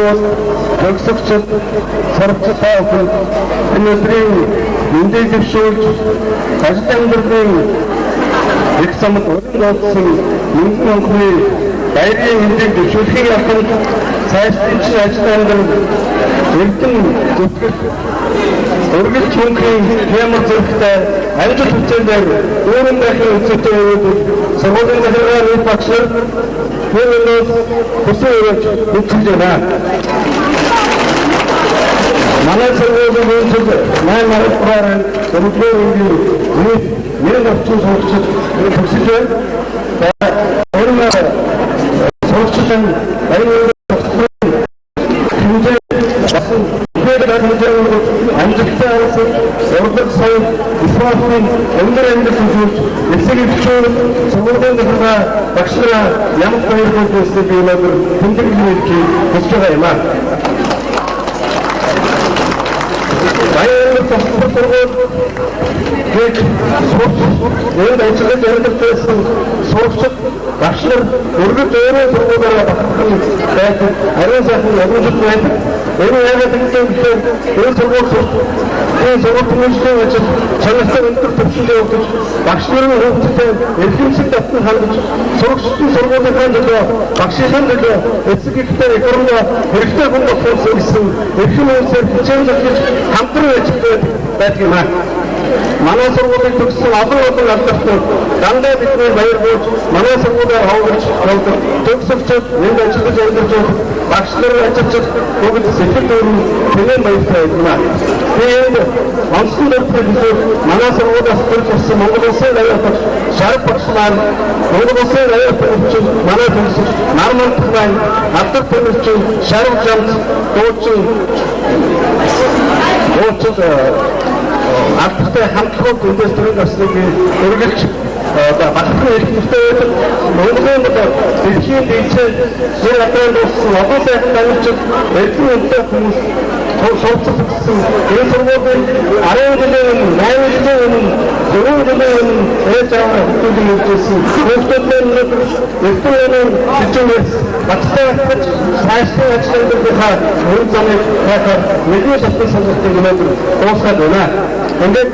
Буюу төгсөгчд сурагчдаа өнөөдрийн мэндийг дэвшүүлж ажил амьдралын их самд өрнөсөн мөнгөн онхны баярын мэндийг дэвшүүлэхийг явахад цаашдын ажил амьдрал эрдэн зүтгэл өргөж мөнгөний хямд зэрэгтэй амжилт хүчээр өөрийн дахин үзэгтэй сургуулийн захиргаа нийт багшлар хөрөлөөс хүсээ өрөөж үтгэж байна. Манай сургуулийн үйлчил 8 маргаарын дөрөвдүгээр үеийн нэг орчин сурагчид төгсөж байна. Өөрөөр сурагчдын баярын амжилттай урдлаг соёл спортын өндөр амьдрал үзүүлж эсэг өвчнөр сургуулийн захиргаа багшлараа ямар баяртай байсан би өнөөдөр тэмдэглэж хүсэж байгаа юм аа. Баярын сургууль гээд энэ ажлыг явуулсан сурагчид багшлар өргөж өөрөө сургуулиараа багтах байдаг. Ариун сайхан явуулж байдаг. Энэ яг тэгэхээр энэ сургуулийн ажил чанартай өндөр төвшөнд явуулж багш нарын хүүхдэд эрхэмсэг татсан хандж сурагчдын сургуулийнхаа төлөө багшийн төлөө эцэг эхтэй экономи хэрэгтэй хүн болсон гэсэн эрхэм үйлсээр хичээл хийж хамтран ажиллаж байдаг юм аа. Манай сургуулийн төгссөн олон алдартай дандаа бидний баяр гуйж манай сургуулиар хавж явдаг төгсөгчд энд ажиллаж амьдарч багш нар ажиллаж бүгд сэтгэл дүүрэн тэнэн баяртай юм аа. Тэгээд онцлог төвлөрсөн манай сургуулиас төрж ирсэн Монгол Улсын аяатагч Шарп багш маань Монгол Улсын аяатагч манай төгсөж Нарман Тухайн Авдар Тэмэрчин Шарп Жамц дуучин Ардтай хамтлагууд эндээс төрөг гарсныг өргөлж багтхан эрхэмтэй байдаг. Монголын дэлхийн дэвшил зэр атаанд болсон олон сайхан дамжиж эрдэм үнэтэй хүмүүс суулцсан энэ сургуулийн 10 жилийн өмнө 8 жилийн өмнө 4 жилийн өмнө ээж аваа хүмүүсийн үйлчилсэн хүүхдүүдийн эрдэм хичээлээс баттай гэж сайшгүй ажилладаг хөрөг замыг хахаар нэгэн шатны сонголтыг өнөөдөр дуусгаад байна. Ингээд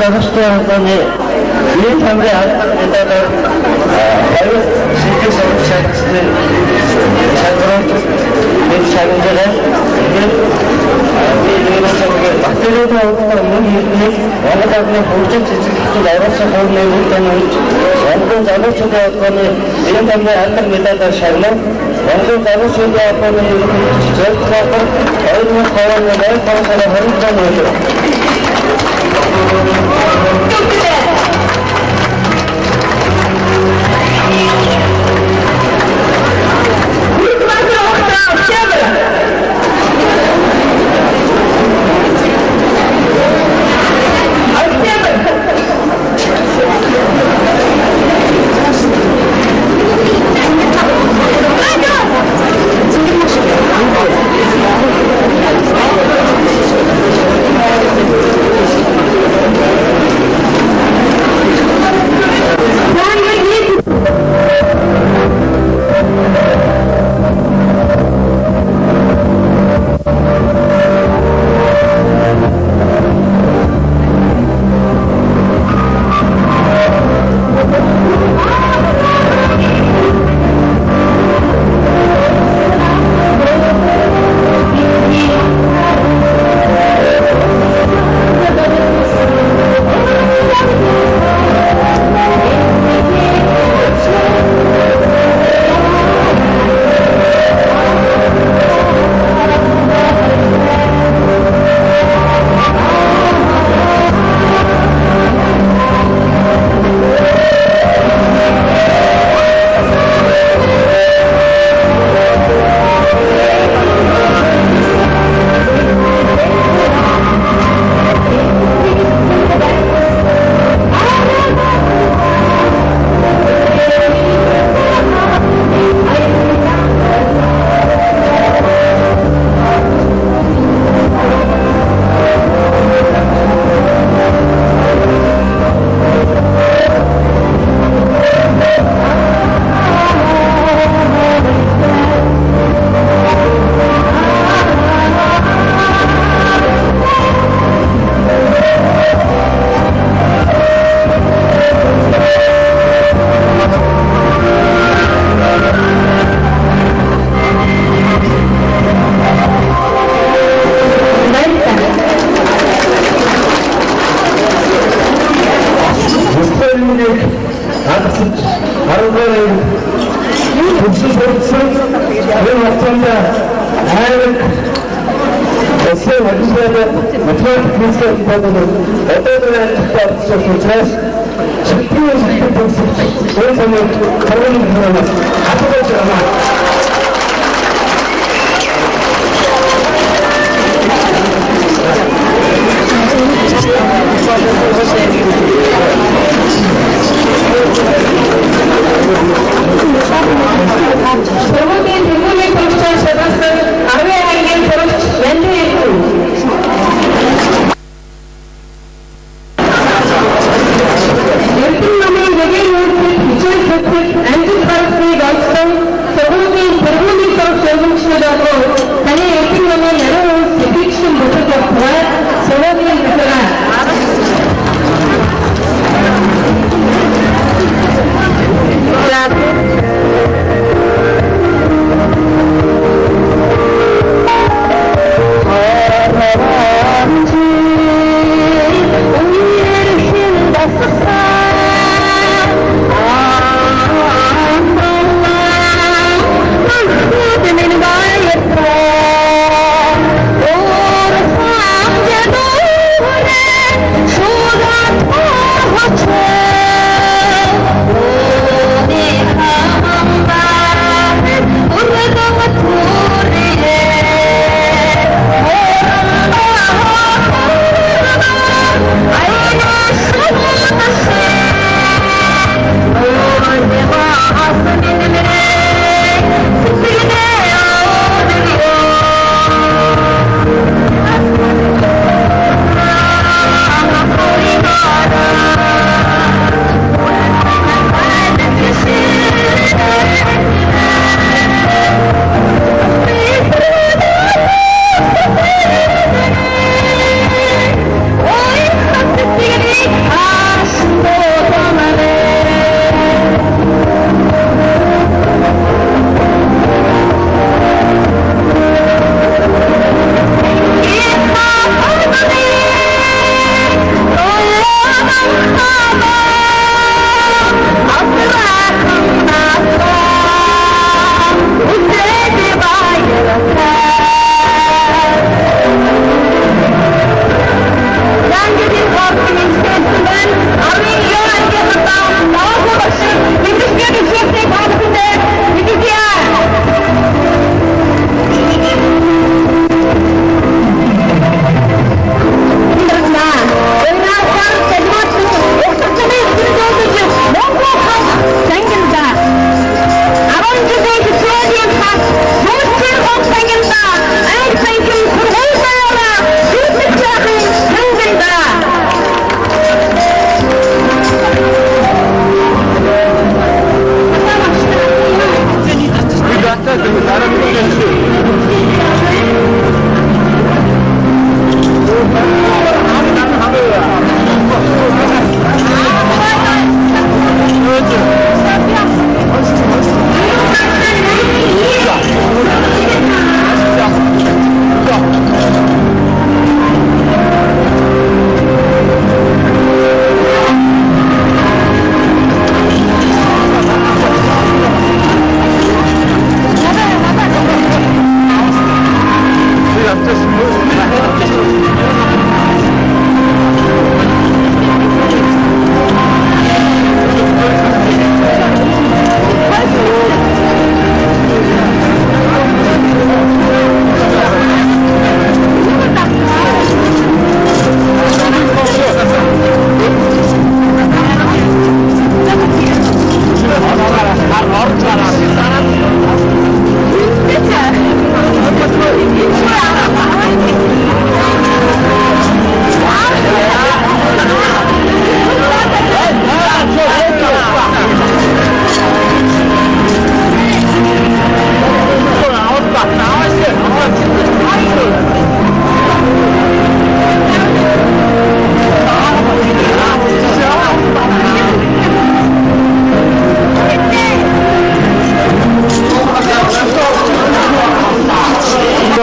залуучдын холбооны ийм тамирын албан медалаар хоёр шилдэг сургалтын шалгуур энэ шагналаа батлын хувьд мөн хэлбэл Монгол улсын хөгжил цэцэрлэгт оруулсан хууны үйл ажиллагаанд Монгол залуучдын холбооны ийм тамирын албан медалаар шагнал Монгол залуучдын холбооны зөвлөлтөөр 2022 сарын 25-нд and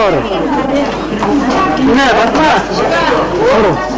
Ор. Не, батма. Ор.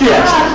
Ja,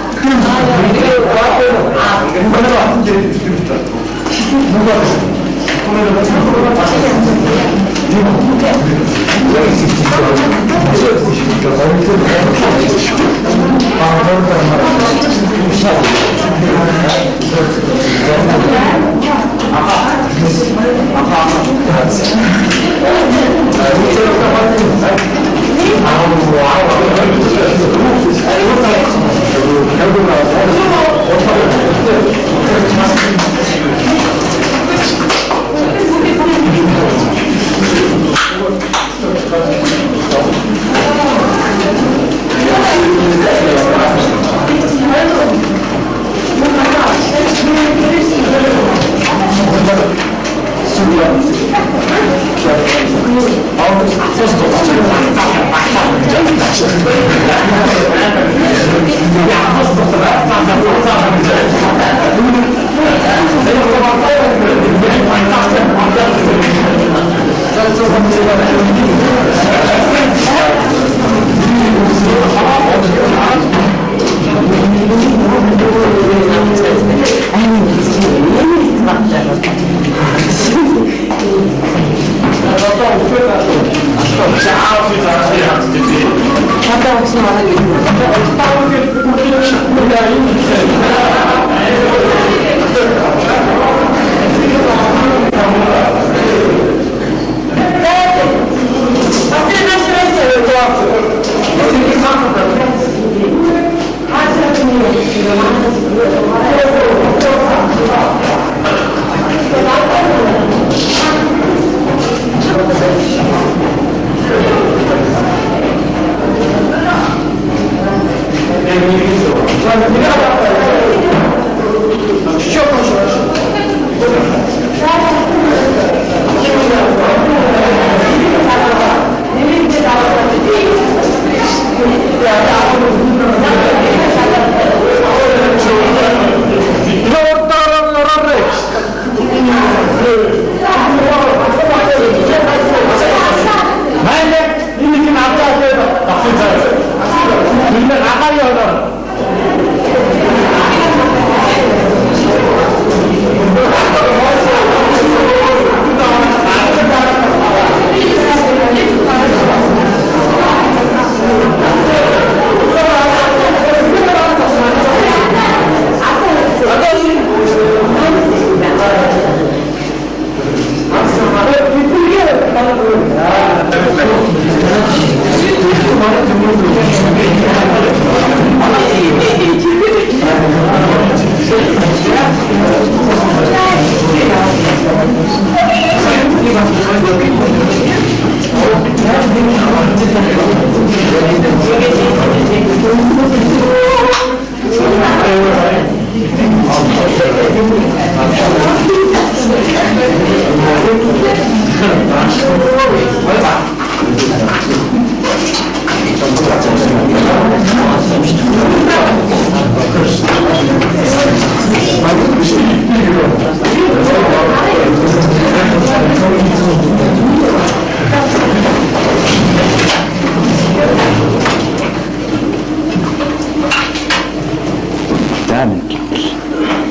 сайн гэвэл.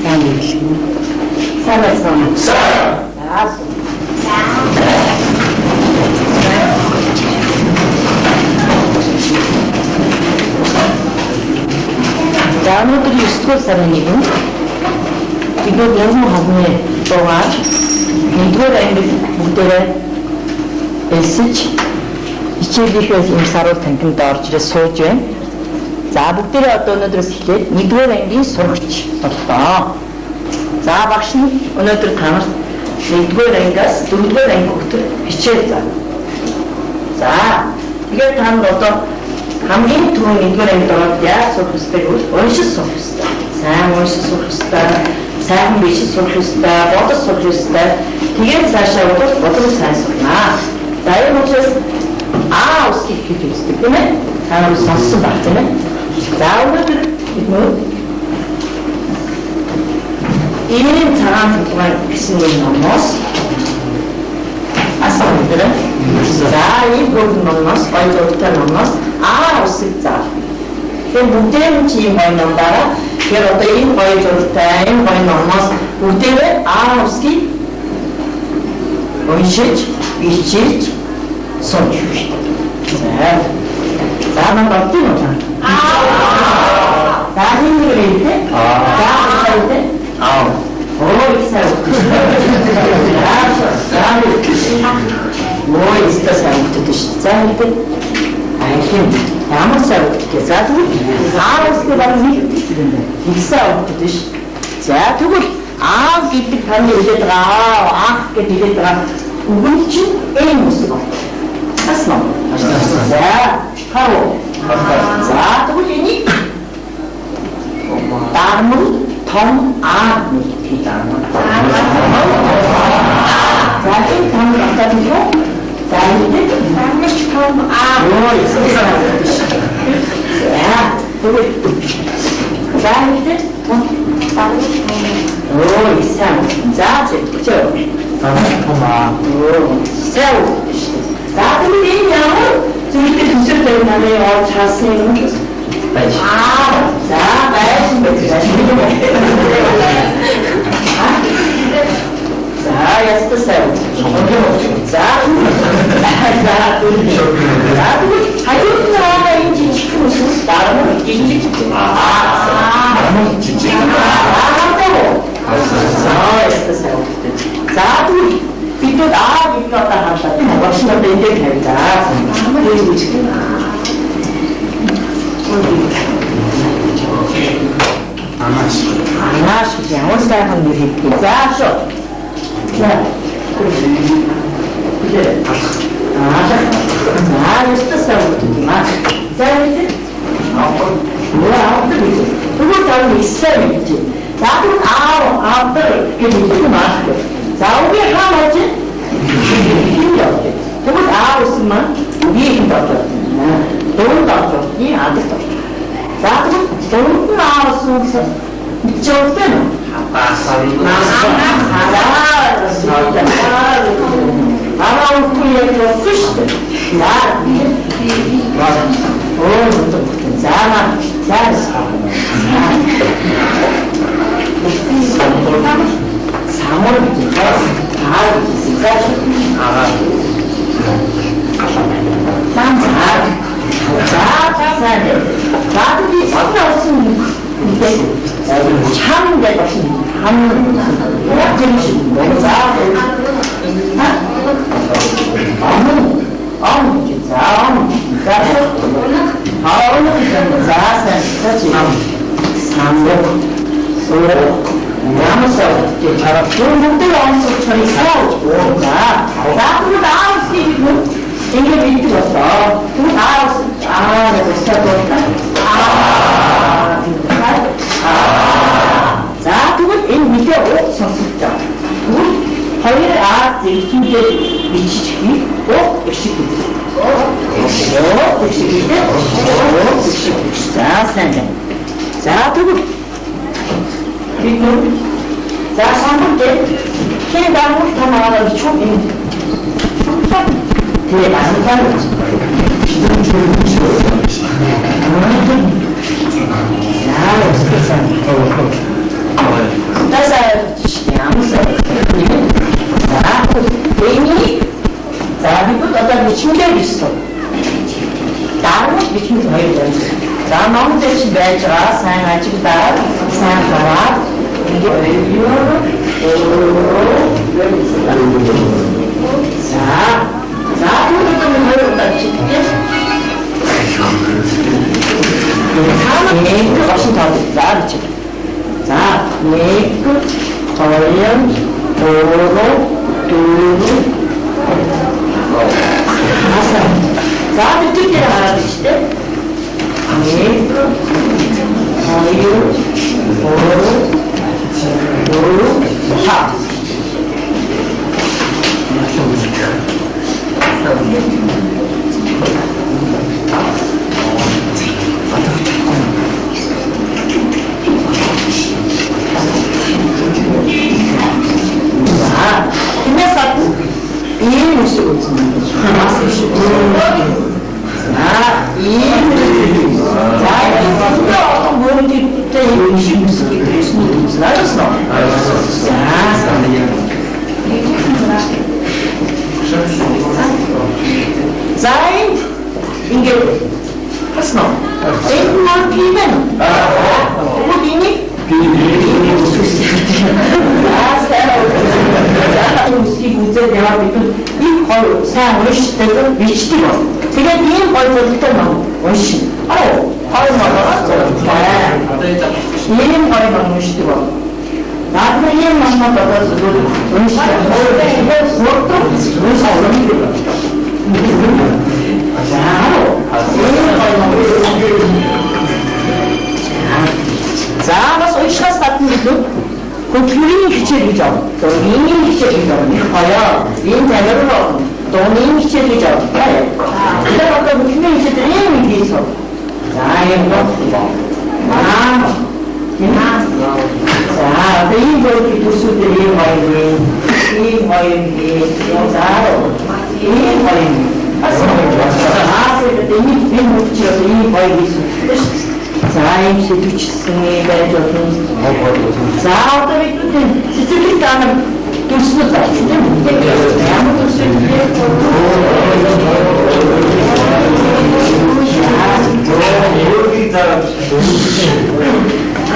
Сайн гэвэл. Сайн байсан. За өнөөдөр 9-р сарын 1-нд бид янзын хавны дугаар 1-р ангид бүгдээрээ элсэж хичээлийнхээ юм саруул танхимд орж ирээ сууж байна. За бүгдээрээ одоо өнөөдрөөс эхлээд 1-р ангийн сурагч боллоо. За багш нь өнөөдөр танарт 1-р ангиас 4-р анги хүртэл хичээл заана. За тэгээд та нар одоо хамгийн түрүүн 1-р ангид ороод яаж сурах ёстой гэвэл уншиж сурах ёстой. Сайн уншиж сурах ёстой. Сайн бичиж сурах ёстой. Бодож сурах ёстой. Тэгээд цаашаа бодлого сайн сурнаа. За энэ учраас усыг хийж үздэг тийм ээ. Та нар сонссон баг тийм ээ. За өнөөдөр бид энэ цагаан тулгаан гэсэн номоос асуудаг. За энэ бүгд номоос гоё зуртай номоос усыг заа. Тэгэхээр бүгдээ чи юм гоё ном дараа. Тэгэхээр одоо энэ гоё зуртай энэ гоё номоос бүгдээ усыг уншиж бичиж сонь. За нам бодсон юм байна. За энэ юу вэ? Ой, сайн. Ой, истасаа өгдөг шүү. За ингэ. Айхин ямар сайн өгдөг. За тэгвэл усыг баг нэг ихсаа өгдөг шүү. За тэгвэл гэдэг таны хэлээд байгаа. Гэдэг хэлээд байгаа. Үгүй чинь энэ усыг. Аснаа. За хаа. За тэгвэл энийг дармал том нэг хийдаа. За энэ том атад нь юу? За энэ дармал том ой тэгвэл за энэ ой сайн. За чөө. За тэгвэл энэ ямар зүйлтэй төсөлтэй намайг олж хаасан юм бэ? За байсан байх. За ястасаа. За хаюунаа энэ жижиг хүмүүс дарамт жижиг. Ястасаа. За бид одоо хаалаа. Багшнууд энэ дээр тавьлаа. Анаш ямар сайхан юм хийх. Заашоо. За. Ястасаа юм аа. За энэ. Тэгвэл тань ისე ვიცი. За тэгвэл автор гэдэг юм аа. За үгүй хаамаач. Тэгвэл усман үгийг бодож. Дөрөв давтны адилт. За тэгвэл дөрөв усман бичүүлсэн. үгүй яг шүү. бичмээр 있어. 나는 бичмээр хоёроо. За ном дэвч байж байгаа сайн ажиглаад сайн хараад ингэ за бүгд хоёр удаа чигтэй. нэг гашин тав заа чиг. За нэг хоёрын дөрөв за бид тэр хараад штэ. нэг хоёрын дөрөв ха. Sein Inge was noch? Einmal Pimen. Wo bin ich? 이 걸 사용을 시대도 위치되고 그게 이 걸부터 너무 훨씬 얼마나 이 걸이 너무 시대고 나도 이 만만 받아서 자, was euch was hatten wir? Kulturin hicheleyeceğim, dinin hicheleyeceğim, yıkaya, din temeli var, dinin hicheleyeceğim, evet. Bir de orada bu kimin hicheleyeceğim mi diyorsun? Zayıf yok. 자, 이 거기 두수들이 뭐니? 이 뭐니? 여자로, 이 뭐니? 아, 그때 이 묵지어서 이 뭐니? 자, 임시 두치승이 배줘서 자, 어떻게 끝에 스틸리까는 두수도 다 진짜 문제겠어요. 아무 두수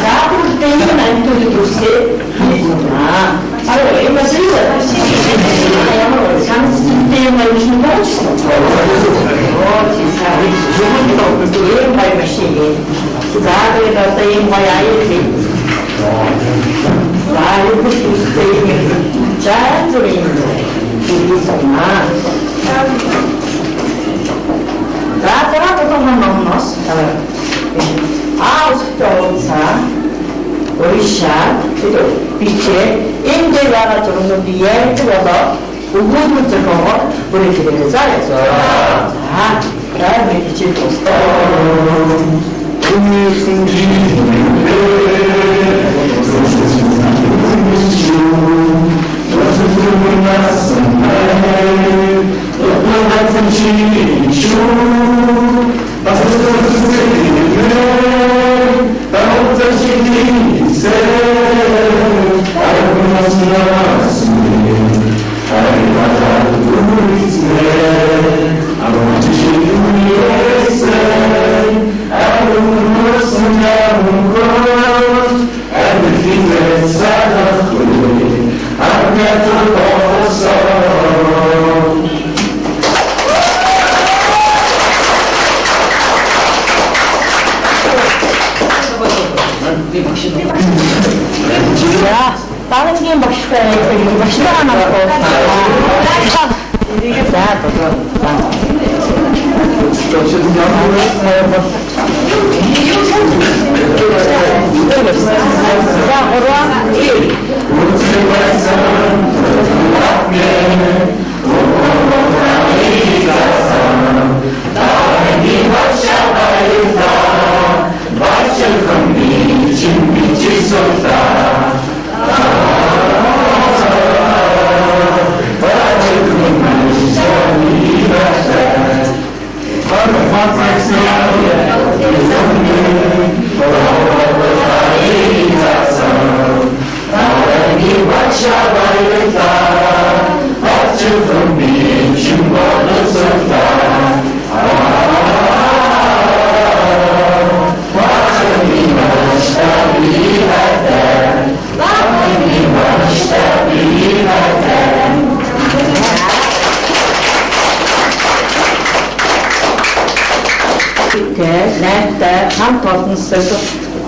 자, 그 때는 안 두세 바로 얼마 쓰이죠? 장수 때문에 무슨 거지? 이 말마시니 자를 갖다 이 뭐야 이렇게 말을 붙을 때 이게 자연스레 있는데 이리서나 자, 제가 보통만 넣어놨어. 아우스트로사 오리샤 그리고 빛에 인제라가 정도 뒤에 들어서 우구부터 거고 우리 길에 쌓여서 자, 그다음에 빛을 떴어. 야, 다른 게 멋있다 않았고. 자, What хамт олонноос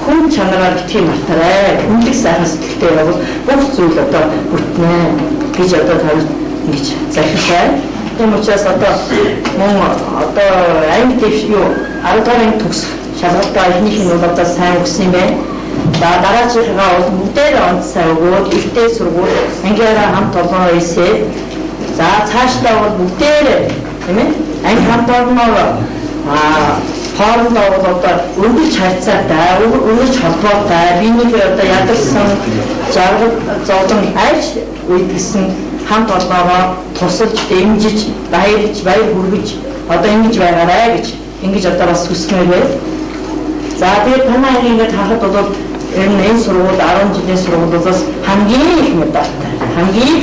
хүн чанараар битгий мартаарай. Хүнлэг сайхан сэтгэлтэй явбал бүх зүйл одоо бүтнэ гэж одоо тань ингэж захиалаа. Тийм учраас одоо мөн одоо анги дэвш юу 10 дугаар төгс шалгалтаа эхнийх нь бол одоо сайн өгсөн юм байна. Дараачихгаа бол бүгдээр онцсай өгөөд ихтэй сургууль ангиараа хамт олон ийсээ. За цаашдаа бол бүгдээр тийм ээ анги хамт олноор хоорондоо бол одоо өргөж харьцаатай, өргөж холбоотой, биенийхээ одоо ядарсан жаргал зовлон айж үйдсэн хамт олноороо тусалж, дэмжиж, баяр хүргэж одоо ингэж байгаарай гэж ингэж одоо бас хүсмээр байна. За тэгээд танай ингэж харахад бол энэ сургууль 10 жилийн сургуулиудаас хамгийн их мэдээлэлтэй. Хамгийн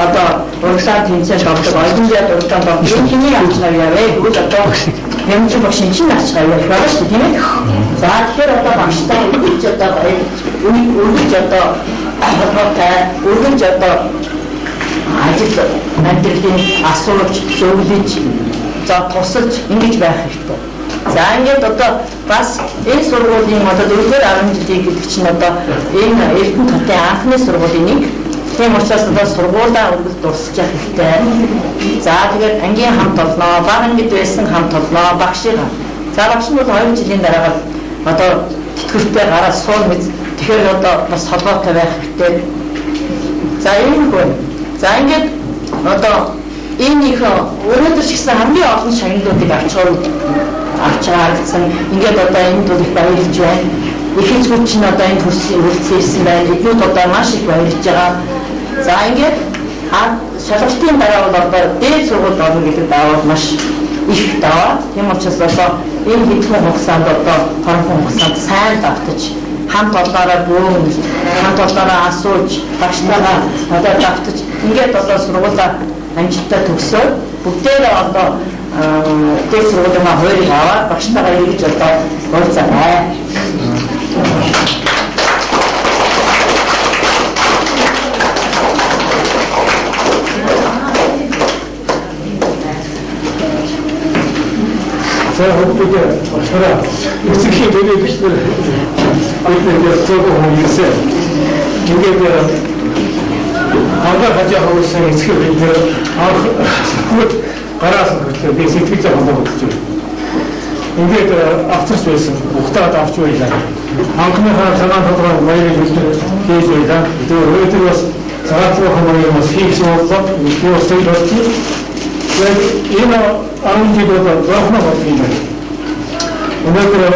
одоо урагшаа тэнцэж авдаг ойлгомжтой урагшаанд орсон хиний амжилтаар яваа. Тэгвэл одоо Ямж багшийн чинь ачгаа явах байна шүү тийм ээ. За тэгэхээр одоо багштай үргэлж одоо үргэлж одоо холбоотой үргэлж одоо ажил амьдралын асуулж зөвлөж за тусалж ингэж байх хэрэгтэй. За ингээд одоо бас энэ сургуулийн одоо 4-10 жилийн гэдэг чинь одоо энэ Эрдэнэ хотын анхны сургуулийн нэг. Тийм учраас одоо сургуулаа үргэлж дуусгах хэрэгтэй. За тэгээд ангийн хамт олноо, баг ангид байсан хамт олноо, багшийн. За багш нь бол 2 жилийн дараа одоо тэтгэвртэй гараад суул мэд. Тэгэхээр одоо бас холбоотой байх хэрэгтэй. За энэ гоо. За ингээд одоо энийх өнөөдөр шигсэн хамгийн олон шагналуудыг авч харагдсан. Ингээд одоо энд бол их баярлж байна. Их хэцүү чинь одоо энэ хүрсэн ирсэн байна. Эднүүд одоо маш их баярлж байгаа. За ингээд шалгалтын дараа бол одоо дээд сургуульд орно гэдэг даваа маш их даваа. Тийм учраас одоо энэ хэдхэн хугацаанд одоо хоромхон хугацаанд сайн давтаж хамт олноороо бөөн хамт олноороо асууж багштайгаа одоо давтаж ингээд одоо сургуулаа амжилттай төгсөөд бүгдээрээ одоо дээд сургуулийн хоёрыг аваад багштайгаа эргэж одоо уулзаарай. За бүгд болохоор эцгийн дөрөв бичлэр бүгд зөвхөн хүмүүсээ ингээд андаа хажаа хавсан эцгийн бид анх гараас хөтлөө би сэтгэл зүйн хамгаалалт хийж байна. Ингээд авцарч байсан ухтаад авч байлаа. Анхныхаа цагаан толгой баярыг хийж байлаа. Тэгээд өнөөдөр бас цагаан толгой бас хийж боллоо. Тэгээд сүүлд энэ ангидод рахна болчихно. Өнөөдөр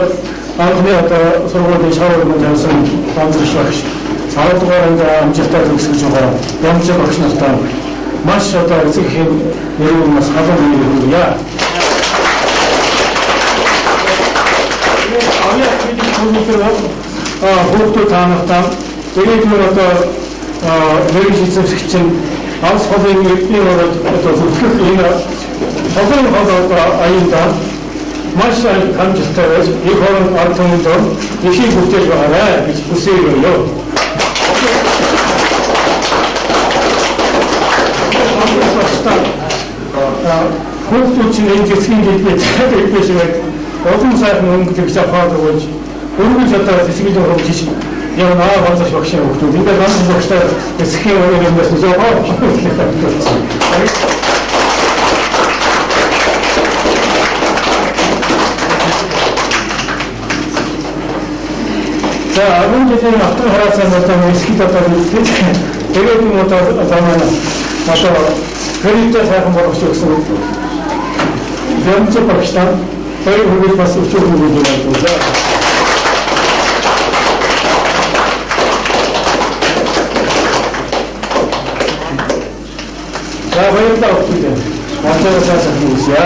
анхны одоо сургуулийн шаврын жансан хамтрагч багш 10 дугаар анги амжилттай төгсөж байгаа ямж багш нартай маш одоо эцэгхийн нэрийг бас халуун нэр өгье. Хүүхдүүд таамагтаа дээрээ одоо нэрийг эзэмших чинь авс холын эрдний ороод одоо зөвхөн энэ холын одоо аюултай маш амжилттай байж их хорон ардын дор ихийг бүтээж байгаарай гэж хүсэе. Хүүхдүүд чинь энэ зэсгийн дэвтэр цайд байсан олон сайхан өнгөж аваад өгөөж өргөж одоо зэсгийн дор хөвж яг наа болчих багш хүүхдүүд энэ ганц багштай зэсгийн өргөж юмс зөөгөө. За агуун жилийн автор хараацсан одоо эсхийд одоо тэгээд юм одоо замаа одоо хэрэвээ сайхан болох гэсэн ямц багштаа хоёр хүүхэд бас өчүүх юм байна. За баярлалаа өгчээ. Батлаа сайхан хийсье.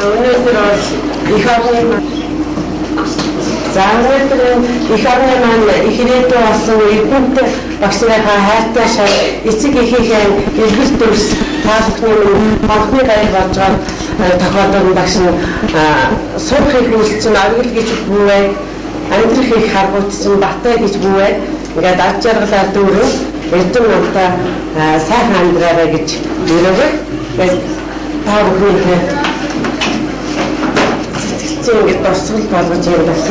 Өнөөдөр их аврал заавал их аврал маань их ирээдүй болсон эрдэнэт багшныхаа хайртай шар эцэг эхийнхээ эргэлт төрс таалхны гайг болж байгаа тохиолдол багш нь суухыг хүссэн аргил гэж бүүвээ амьдрах их харгуут чинь баттай гэж бүүвээ ингээд ад жаргалаар дүүрэн эрдэм намтай сайхан амьдраарай гэж өрөөгөө та бүхнийхээ сэтгэлцээ ингэж дурсгал болгож басж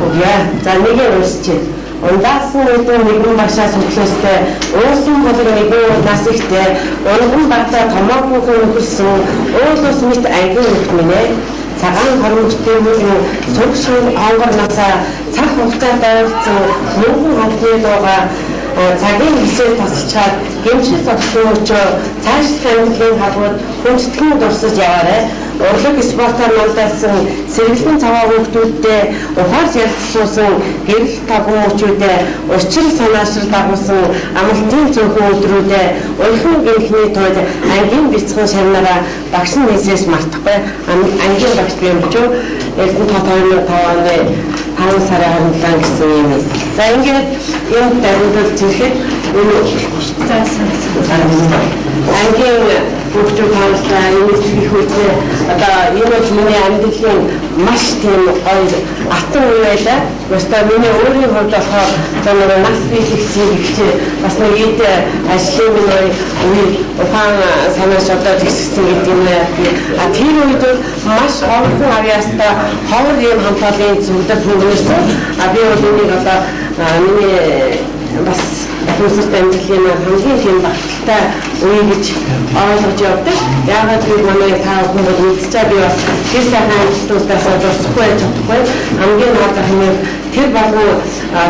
өгье. За нэгээ уншиж. Ундаасан үеийн нэгэн багшаа судлаастай уусан болон нэгэн нас ихтэй унган багтаа томоохон нөхөрсөн уулус мэт ангийн нөхд минь цагаан харамжтай мөрөн сүгшүүн онгор насаа цаг хугацаанд давалцсан мөнгөн хамтны дууга цагийн хичээл тасчаад гэмшил зогссон өчөө цаашлах амьдралын халбууд хүндэтгэн дурсаж яваарай. Урлаг спортоор мандалсан сэргэлэн цаваа хүүхдүүдтэй ухаарч ярилцсан гэрэл тагуучуудаа учир санаашрал дагуулсан амралтын зөвхөн өдрүүдэд уйлхан гинхний тулд ангийн бяцхан шавнараа багш нь нээсээс мартахгүй ангийн багш бимчүү Эрдэнэт 2005 оны 5 сарын 27 гэсэн юм. За ингээд энэ даруйдад зэрхэд ангийн бүгдөө таалаа энэ хүүхдээ одоо энэ ч миний амьдралын маш тийм гоё атан үе байлаа. Өөртөө миний өөрийн хувьд болохоор зөвхөн нас биелэгчийн ихтэй бас нэг ид ажлын миний үе ухаан санааш одоо тэгсэн гэдэг юм аа. Тэр үед маш ховхон авьяастай ховор юм хамтлагийн зүгдэл бүгдээрсэн. Би бол энийг одоо миний бас хүмүүстэй амьдралын хамгийн тийм багталтай үе гэж ойлгож явдаг. Яагаад гэвэл манай та бүхэн бол мэдчихээ би бас тэр сайхан амжилтуудаас дурсахгүй байж чадахгүй. Хамгийн наадах нь тэр багуу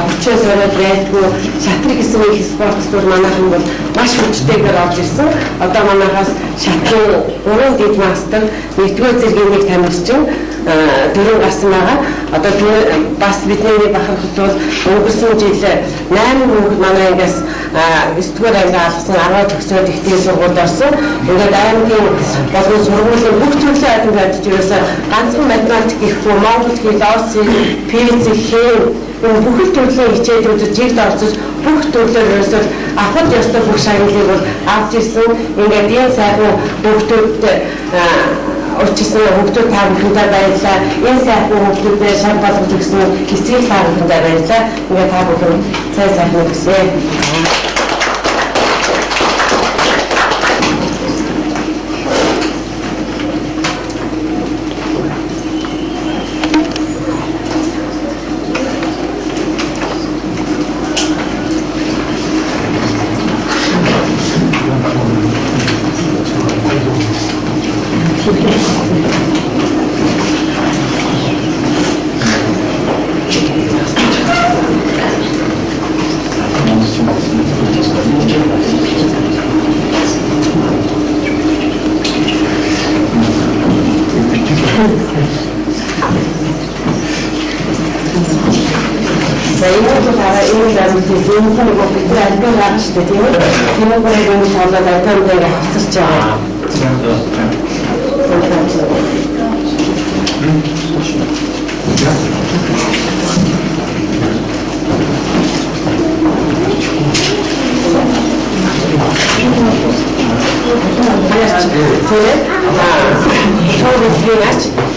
хүчээс ороод байдгүй шатрыг гэсэн их спортсууд манайхан бол маш хүчтэйгээр орж ирсэн. Одоо манайхаас шатрын 3 дид мастер 1-р зэргийг тамирчин 4 гарсан байгаа. Одоо бас бидний бахархал бол өнгөрсөн жил 8 хүүхэд манай ингээс 9-р анги алгасан 10 төгсөөд ихтэй сургуульд орсон. Ингээд аймгийн болон сургуулийн бүх төрлийн ажил ажиллаж байсан ганцхан математик гэхгүй монгол хэл, орс хэл, физик, хими бүх төрлийн хичээлүүдэд жигд орцож бүх төрлөөр ерөөсөө авах ёстой бүх шагналыг бол авч ирсэн. Ингээд энэ сайхан хүүхдүүдтэй очсон хүүхдүүд та бүхэндээ баярлалаа. Энэ сайхан хүүхдүүдэд шар болгож өгсөн хэсгийг та бүхэндээ баярлалаа. Ингээд та бүхэн цай сайхан өгсөн.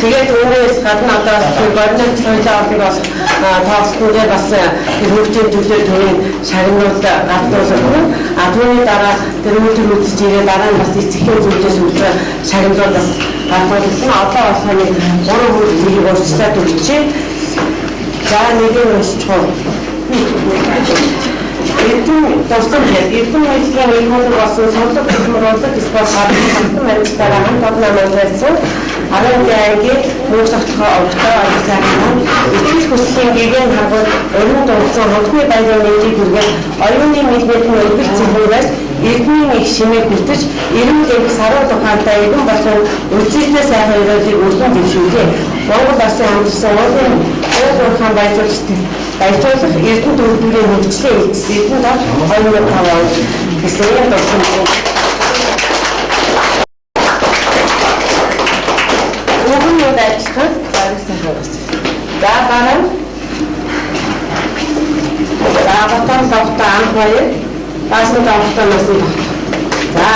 Тэгээд өөрөөс гадна одоо горнод соёлоорыг бас тоосгоодээ бас хөгжлийн төлөө төрийн шагналууд гардуулсан. Түүний дараа тэр үйлдэл үзэж ирээ дараа нь бас эцэгхэн зүйлээс үлдээ шагналууд бас гардуулсан. Одоо бас нэг 3 хүүхдийг урьдчилаад өгчээ. За нэгээр уншчихв. Эрдэнэ туссан эрдэнэ үйлчлэгийн хөлөг болсон сонлог хөдөлмөрлөлт спорт хадгалсан амьдтайгаа хамт олон амжилтсан 12 ангийн нөөцөختгөө овтоо ажилласан эцэг хүслийн гэгээн хагууд өрн дурдсан хөлтний баярын нэмийг хүргэн оюуны нийгмийн өвгөл цэврээс эрдэнийн их шимээ бүртэж эрүүл их саруу тухайтай эдэн болсон үлцээтэй сайхан өрөөлийг өргөн дэвшүүлээ. Монгол Улсын хамтсан уулын уурхаан баяжуулах эрдэнэ төвлөрийн хөгжлийн эзэсийн дор 2005 он гэсэн юм болсон. Бүгд ажиллах зарагсан хөөс. За дараа батон тавтаа анх баяр баасан тавтаа нас нь. За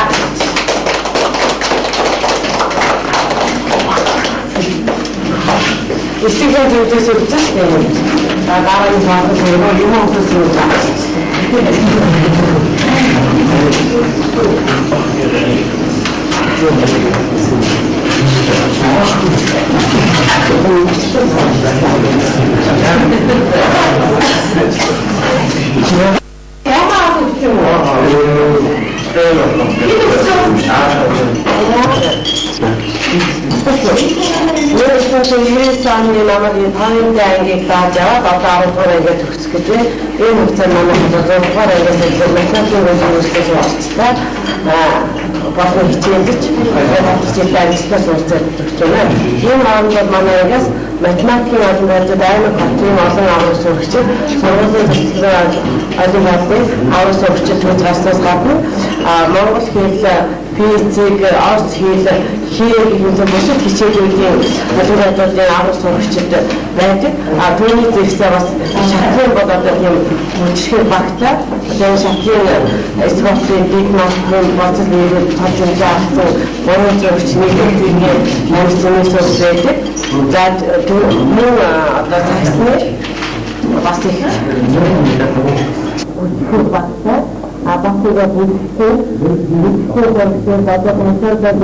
Истигэн зүйлээс үлдсэн. Дараа нь баасан юм олсон юм. Saanni namari thaindaangi taajaa tataarupurenga tukskite enuksen namari sellaista suurusuusta pasni hicheendik hicheendaanista suurustuksena aamda managas matematikin adımlarda daima katliam alsan ağırsoğukçu sorusu adımlarda ağırsoğukçu tutastas kapı Moнгол хэл физик арт хэл хийх юм босод хичээлүүдийн материалуудын агуу сурагчид байдаг. Түүний зэрэгцээ бас шатлын болоод юм хүчтэй багтаа одоо шатлын спортын дигматын процесс нэрээр тодорхой авсан бороо сурагч нийгмийн намсын сурагч байдаг. За мөн одоо таксны бас их багтаа Абасыга бүлгтэй боловсон одоо концертад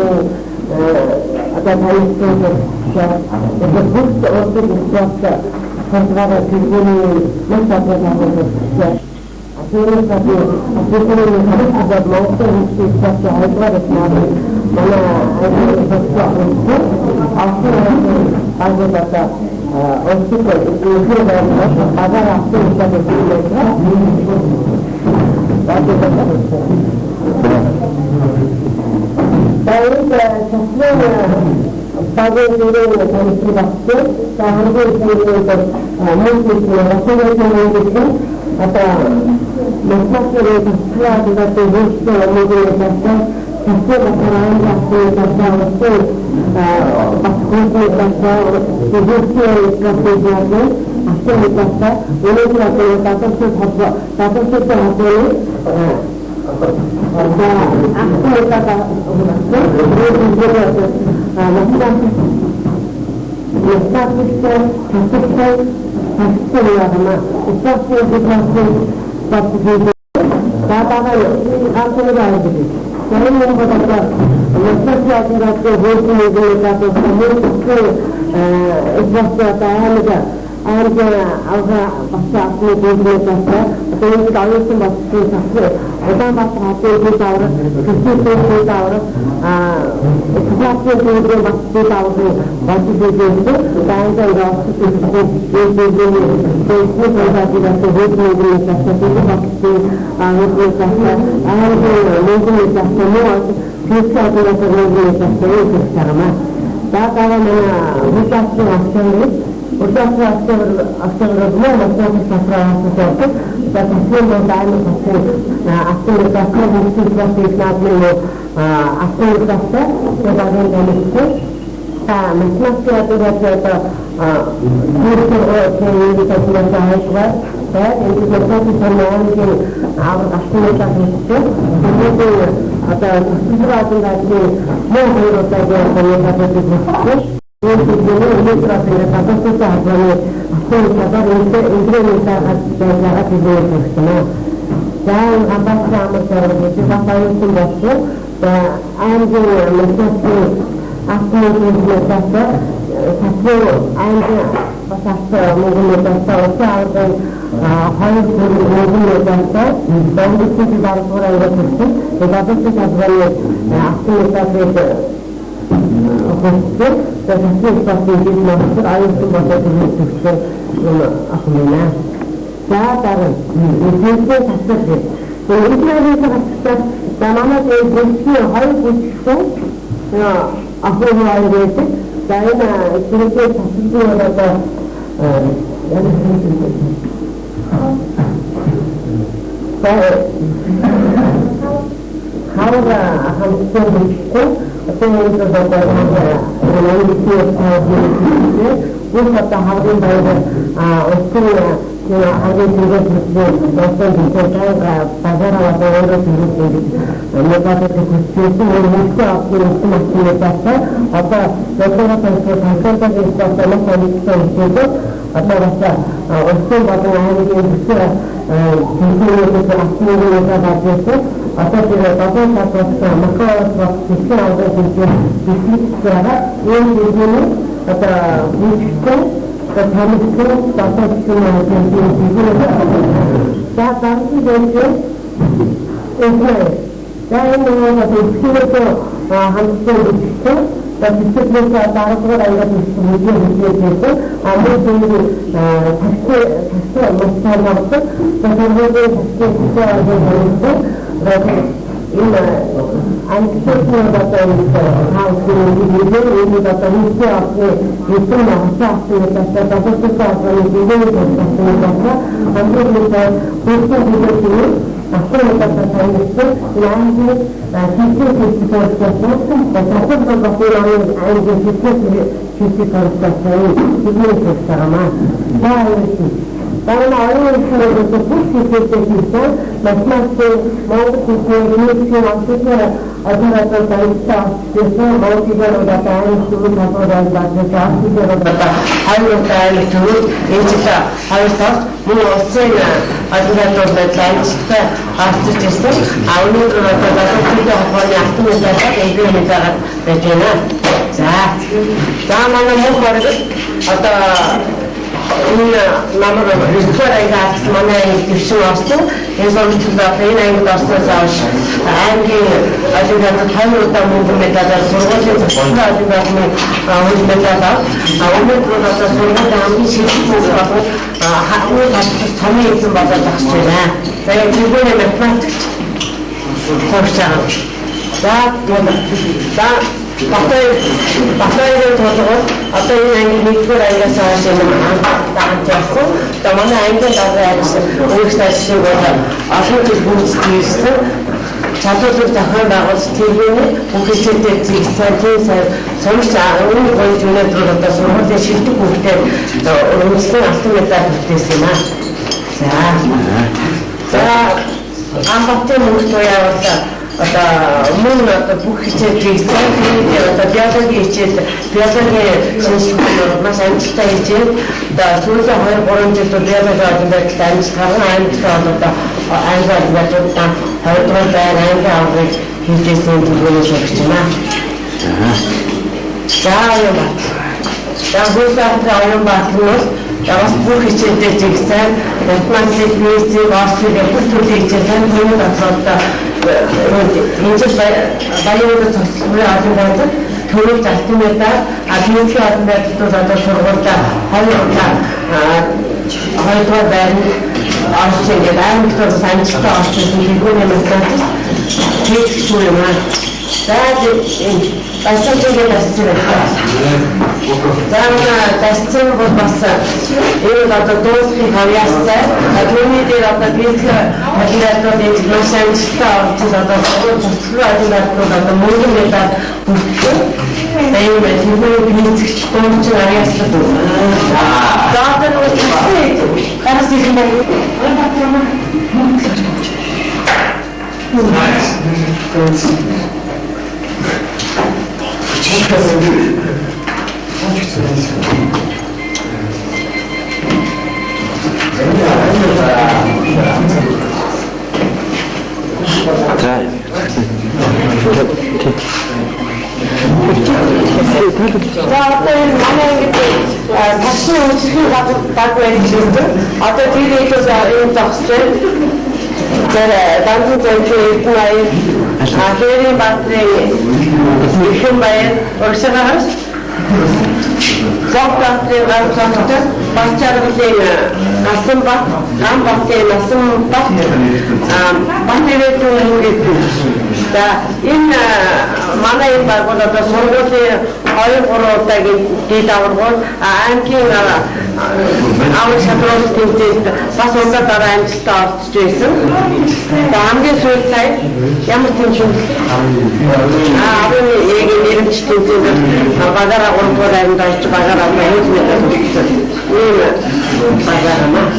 одоо танилцсан это будет очень просто контракт фильмы настолько много Асуурын сады асуурын харилцаад Монголын хүмүүстэй хайрцагт манай агуулгата өөрсдөө ихэнх базар авсан 아주 즐겁고 어떤 기대가 바자라와 보여를 드리고 내가 그 교수를 묻고 앞으로 말씀을 드렸다. 아까 여태가 벌써 단편적인 있었다면 거기서 있고 아까 어떤 것을 하는 게 있어 교수님께서 앞으로가 받았고 아까 제가 다섯 바꿨어 막아서 교수하고 교수가 이 부분은 아까 묻고 Tanıştığım basatçılarla ilgili daha farklı görüşü özler. Yani orada eskilikte hamster düştü. Bisikletle tarafına ayrı düştü. Ama şimdi taştı muhtemelen tasarruflu taştı aldı. Antisipnya datang hal ini datang itu apa itu masa kita dapat kita akan ini kita hampir kita bisa ini aku dapat saya itu lagi kita dapat berkepulangan aja kita ini sama baik. Karena orang yang sudah tersebut kita masih mau kita ini maksudnya ada kita biasa mau kita datang itu atau dan baca kita datang harus kita itu kita harus menguasai ada datang kita harus kita awalnya kita hanya itu kita itu kita bekerja zaman mau kerja atau ini nama restoran gas mana yang disusun Insan sudah pengen dasar sahas, angin, aja tahu tamu mereka surga itu sudah juga harus mereka awalnya dasar surga kami sih apa haknya kami itu baca dasarnya, saya juga memang korsan, Pakai itu atau yang mikir aja saya senang, tak jauh. Teman yang kita ada universitas juga, asal universitas satu tahun dah sekian mungkin saya ini kalau cuma terus semua di situ mungkin universitas asal kita bersama. Saya apa tu mungkin ya ada mana tu bukan cerita ada biasa sesuatu macam cerita itu dah sudah orang itu biasa ada kita sekarang ada ada harus berjalan ada hidup sendiri sesuatu saya bukan terus Teraz buch içinde çeksen, yapmak tekniğisi vasfıyla kurtulduğu içinden bunu da hatta ince bayıldı tasviri adımlardı. Toluk tasdim eder, adminki adımlar tutuzadı sorgulda hayata ben aşçıya ben tutuzadı sen çıktı aşçısın ki bu ne mesajı hiç sorma. Başka şeyler tasvir eder. Zaten tasvir olmazsa ini kata terus dikawasi, akhirnya dia kata dia akhirnya dia macam cerita cerita terus ada mungkin kita bukan, tapi macam ini kita cari sesuatu. Zaten itu karena sih Zaten mana gitu, pasti ujian tak begitu. Atau tidak itu saya taksir. Jadi, bantu itu lain. Akhirnya bateri, ikhwan bayar, orangnya Zat bateri orangnya pacar bateri, nasib bat, am bateri nasib bat, bateri itu gitu. ini mana yang bagus atau semua sih orang orang tadi kita orang angin awal sebelum itu pas orang terang start station, kami selesai yang mesti apa ini station bagar orang orang yang dah bagar apa ini bagar mana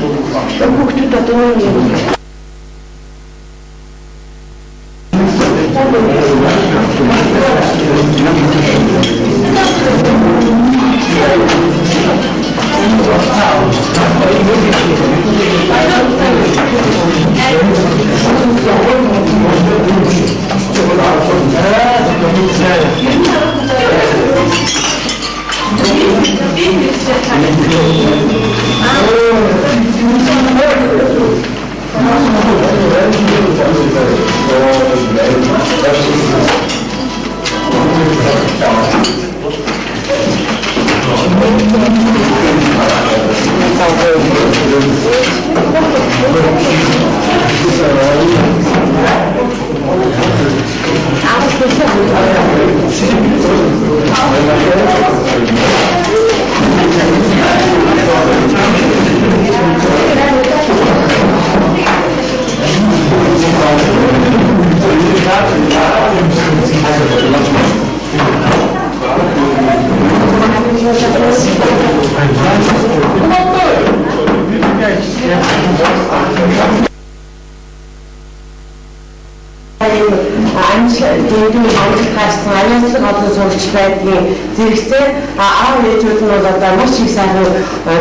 Зэрэгцээ аав ээжүүд нь бол одоо маш их сайн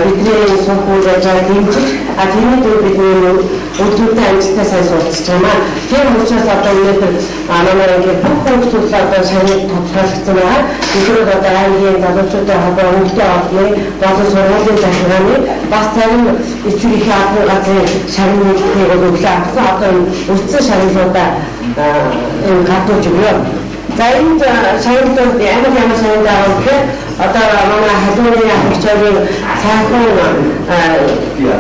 бидний сургууль ажиллаж дэмжиж тэрний төв бидний өдөртөө амжилттай сайн сурч байгаа. Тэр учраас одоо өнөөдөр манай ингээд бүх хүмүүсд одоо сайн тодорхойлогдсон байгаа. Тэгэхээр одоо аймгийн залуучуудын холбоо өнгөтэй олны болон сургуулийн захиргааны бас царин эцэг их ахуй газрын шагнал үйлдэлийг өглөө авсан одоо өссөн шагналуудаа гадууж өгөө. За энэ шагналууд ямар шагнал байгаа вэ? Одоо манай халуурын ахлагчдын сайхан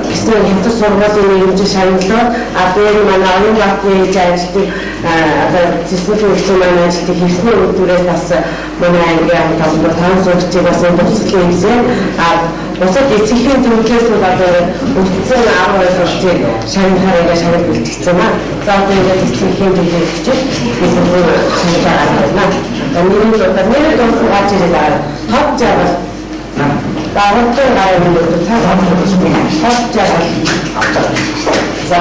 гэсэн хятад сургуулийн нэгэн шагналууд дээр манай оюун баатны ажилтны одоо зэсмэлийн үйлчлэл манай ажилтны хэвсний үйлдвэрээс бас манай ангийн талбар таван сурчийг бас тусгал хийсэн. Бусад эцгийн төвлөрөөс бол одоо үлдсэн 12 сурчийг шагналаар шагнал бэлтгэсэн ба. За одоо ингээд эцгийн төвлөрөгч бид шагналаар байна. Нэр дөрөв гаж ирээд тод жаал дараагийн гайвал цааш тод жаал за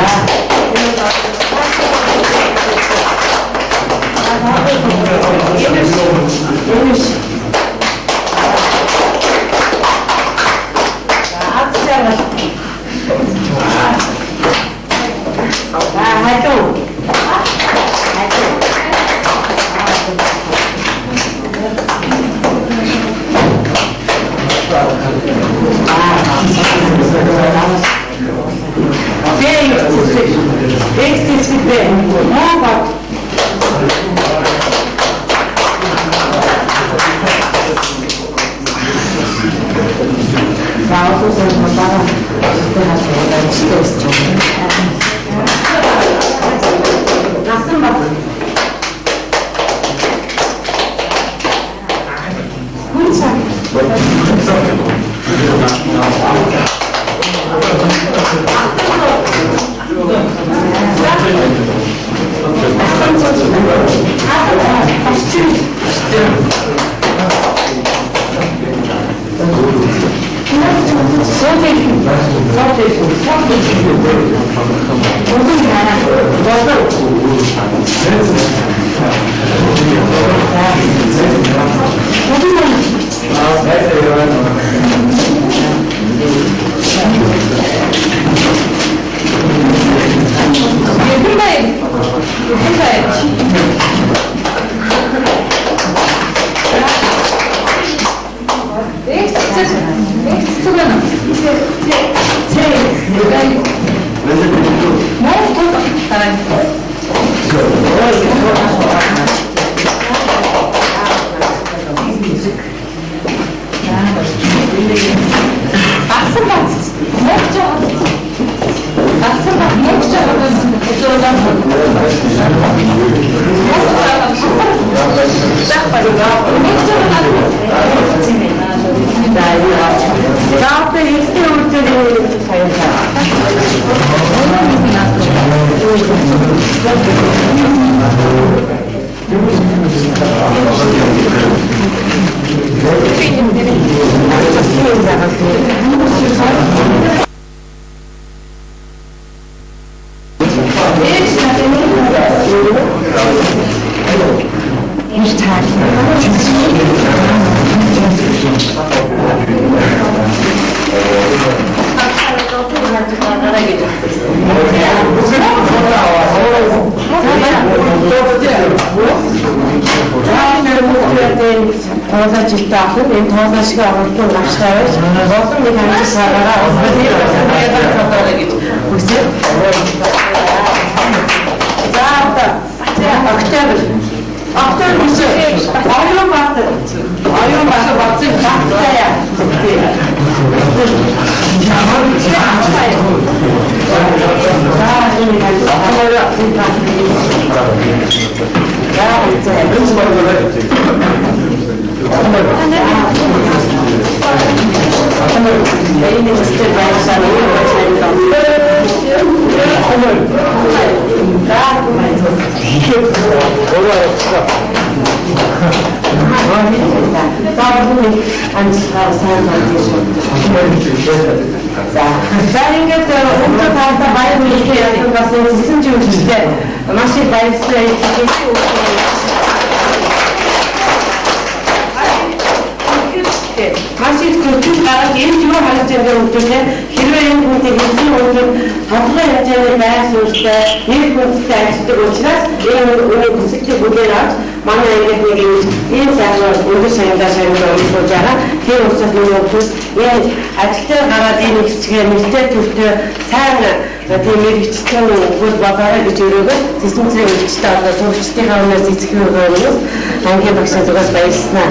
жилдээ ахын энэ тоолошиг авалтын авшгаарч олон нэг хамтсаараа олбоны гэж үсээ. За октябрь оюун багцын багцаа. За ингээд өндөр таалтаа баяр хүргэе яах бас гэсэн ч юм шигтэй маш их баяртай маш их зөвхөн гараад энэ юу харж байгаа үгтэй хэрвээ энэ хүнтэй хэлсэн өндөр тоглоо яаж явах байр суурьтай нэг хүнтэй ажилладаг учраас энэ өнөө хүсэлтийг бүгээр авч манай ингээд нэг ийм сайхан өндөр шагнал олгож байгаа. Тэр учраас нөгөө хүмүүс энэ ажилтаа гараад энэ хэсгээ мэлтэй төртөө сайн тийм мэрэгчтэй өгөл бодорой гэж өрөөгөө системцийн мэрэгчтэй одоо туршилтынхаа өмнөөс эцэг өгөөнөөс ангийн багшаа зүгээс баярлалаа.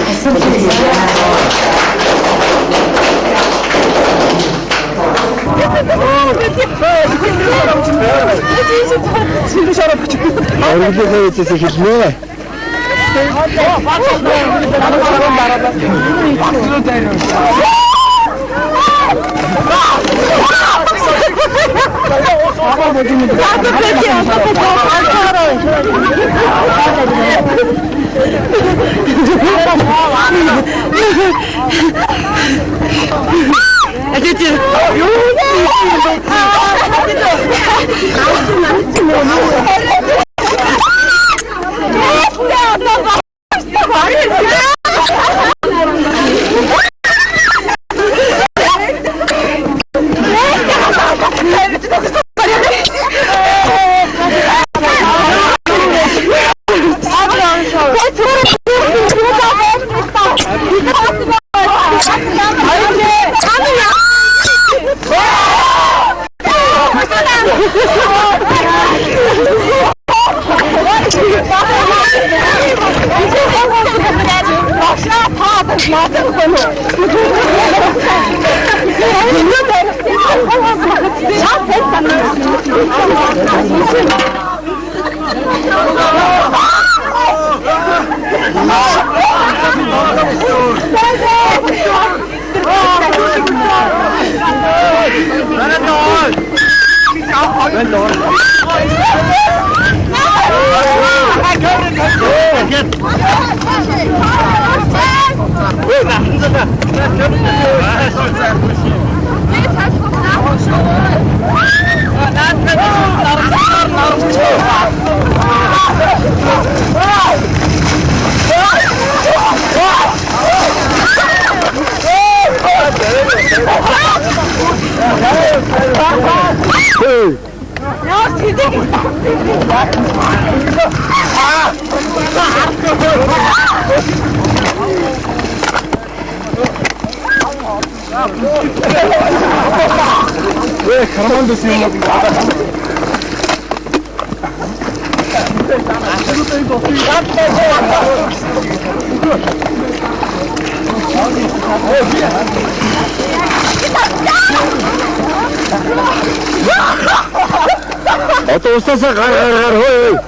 Одоо усаасаа гар хөөе.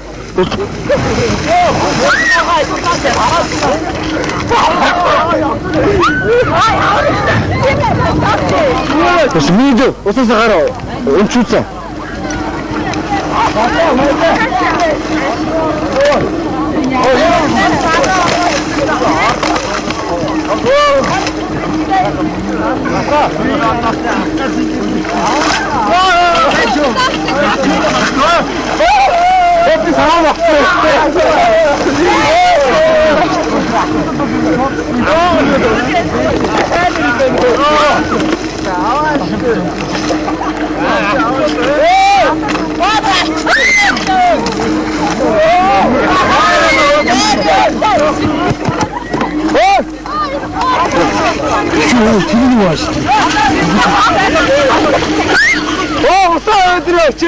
Тэсмидо, усаасаа гар өнчүүцээ. 튀기는 거야. 없어 들어왔지.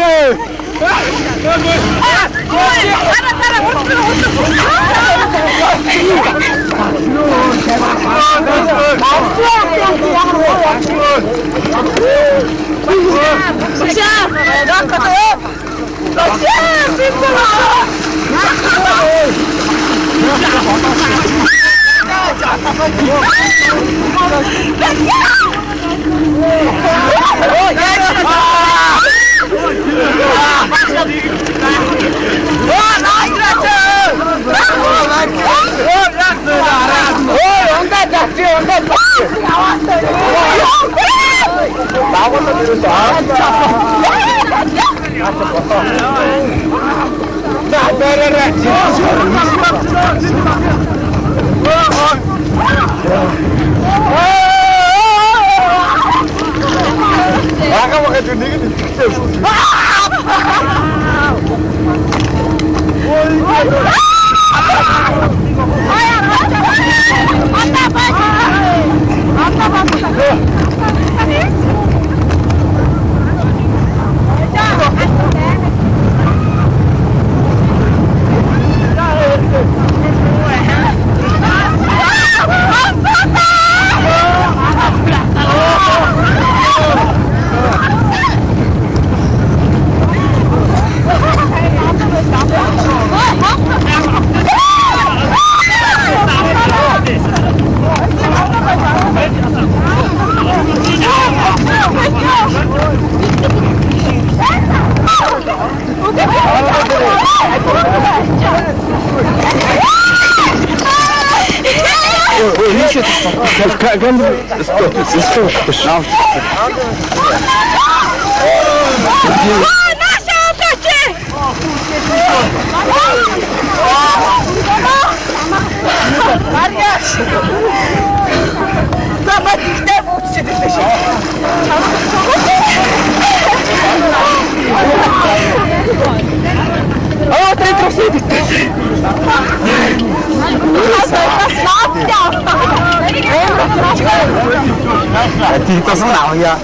뒤에서 나오냐?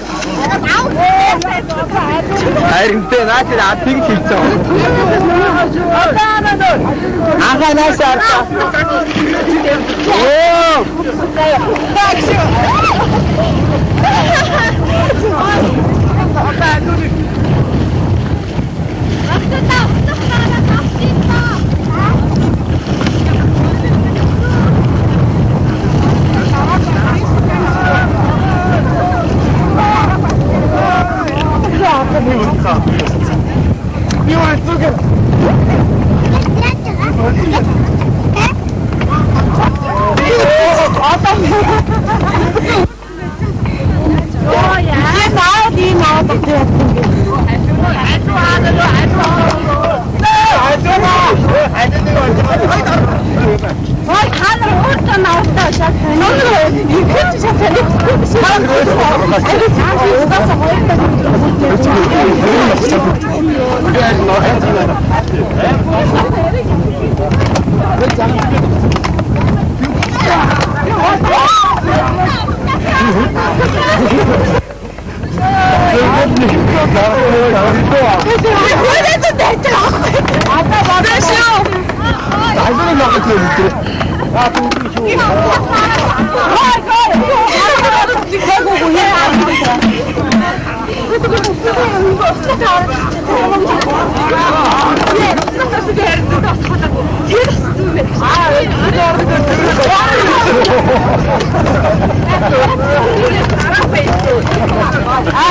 아이린데 나 지금 안 되게 싫죠. 아가 나 쌌다. 이걸 쓰게.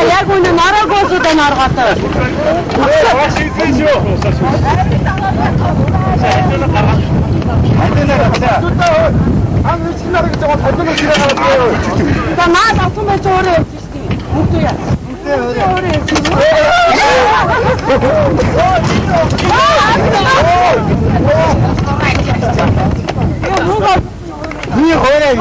яг үнэ нараагуусуудаа наргатаа. За наад авсан байж өөрөө явж штий. Бүгд яа. Өөрөө 니 호래 이게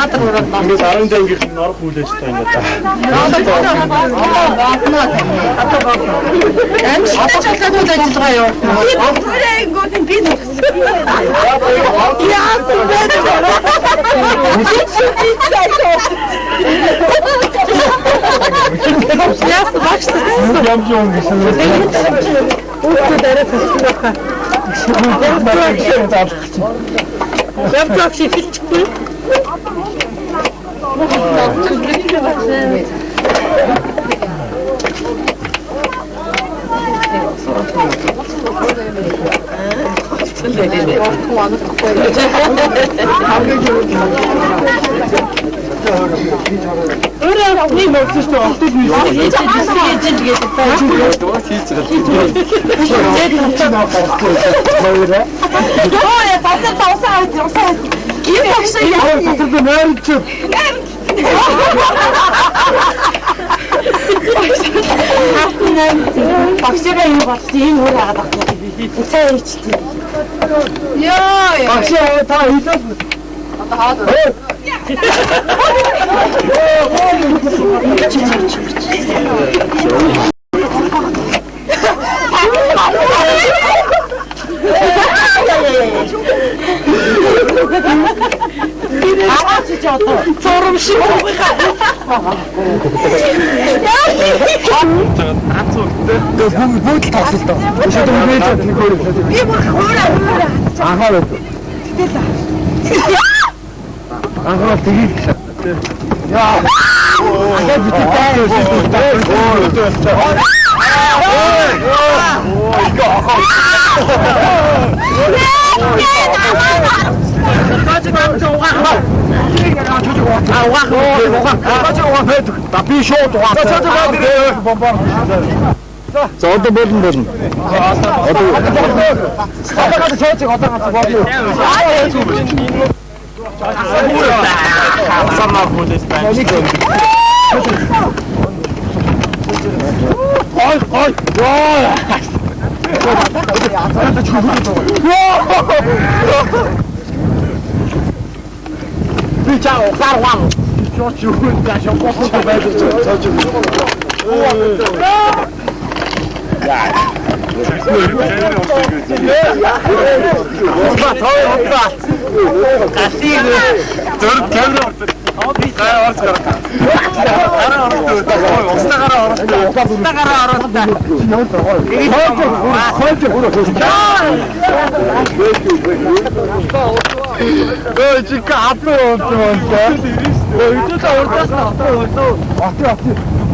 Ингээд 10 ангийнх нь орох хүлээж та ингээд. Багшаа юу болсон юм уу яагаад авахгүй. Сайн ичтэй. Йоо. Багшаа та хэлээ. Одоо хаад. Цором шиг бүгд тасалдаа. Шууд нээж нэг хөрөв. би бүр хоороо. Анхаарал. Анхаарал тгий. Яа. Аа би шууд за одоо болно. Одоо цаочиг одоо ганц болно. Самаа хүлээж байна. Ой. Би чаа ухаарваа. Чочгүй тааш боцоо байдаг.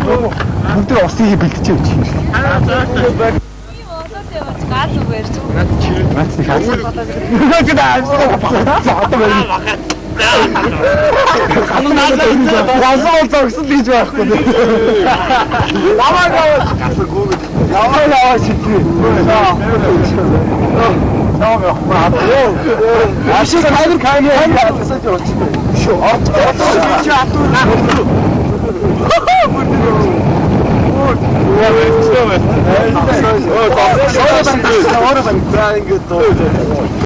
Бүгд осын бэлтжээ гэж юм шиг. Газ үгээрч. Газар зогсон гэж байхгүй. Яваа шигтэй. Ашиг хайр яасан ч болчих. Шүү. Оо,